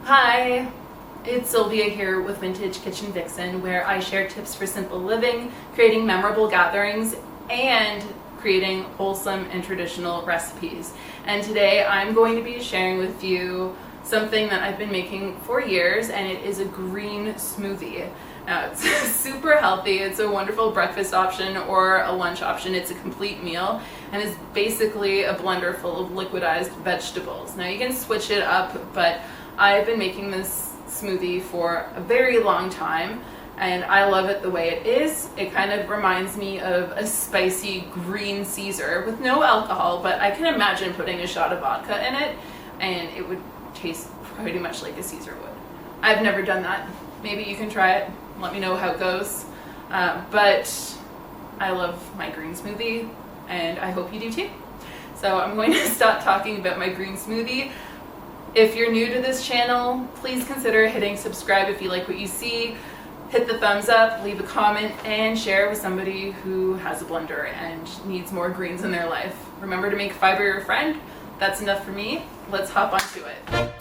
Hi, it's Sylvia here with Vintage Kitchen Vixen, where I share tips for simple living, creating memorable gatherings, and creating wholesome and traditional recipes. And today I'm going to be sharing with you something that I've been making for years, and it is a green smoothie. Now, it's super healthy. It's a wonderful breakfast option or a lunch option. It's a complete meal and is basically a blender full of liquidized vegetables. Now, you can switch it up, but I've been making this smoothie for a very long time and I love it the way it is. It kind of reminds me of a spicy green Caesar with no alcohol, but I can imagine putting a shot of vodka in it and it would taste pretty much like a Caesar would. I've never done that. Maybe you can try it. Let me know how it goes. But I love my green smoothie and I hope you do too. So I'm going to stop talking about my green smoothie. If you're new to this channel, please consider hitting subscribe if you like what you see. Hit the thumbs up, leave a comment, and share with somebody who has a blender and needs more greens in their life. Remember to make fiber your friend. That's enough for me. Let's hop onto it.